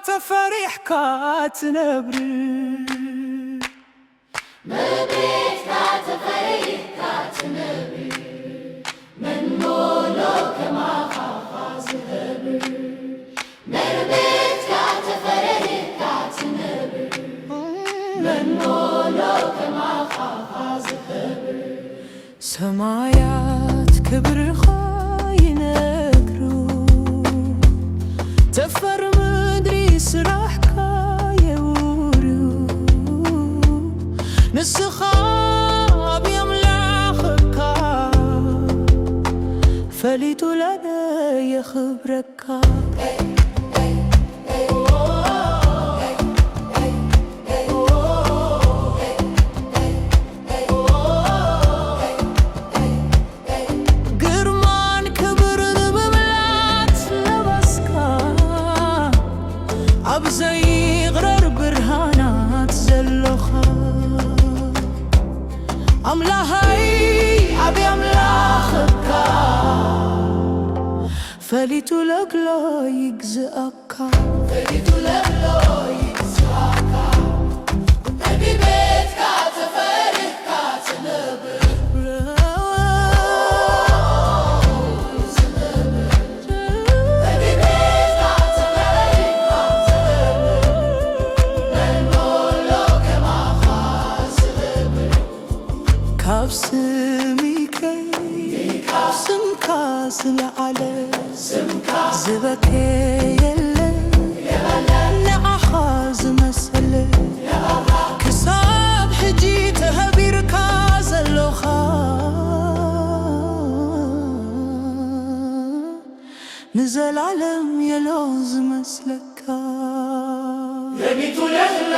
ተፈሪሕካ ትነብር ምቤትካ ተፈሪሕካ ትነብር መንሞሎ ከማኻ ዝህብር ምቤትካ ተፈሪሕካ ትነብር መንሞሎ ከማኻ ዝህብር ሰማያት ክብርኻ ይነግሩ ተፈር ምድሪ ስራሕካ የውሩ ንስኻ ኣብ የምላኽካ ፈሊጡ ለነ የኽብረካ ዘይቕረር ብርሃናት ዘለኻ ኣምላኸይ ኣብ ኣምላኽካ ፈሊጡ ለግሎ ይግዝአካ ፈሊጡ ለግሎ ይግዝአካ በቤትካ ተፈሪሕካ ትነብር ካብ ስሚከይ ካብ ስምካ ዝለዓለ ዝበከ የለ ንዓኻ ዝመሰለ ክሳብ ሕጂ ተኸቢርካ ዘለኻ ንዘላለም የሎ ዝመስለካ ለሚቱ ለህላ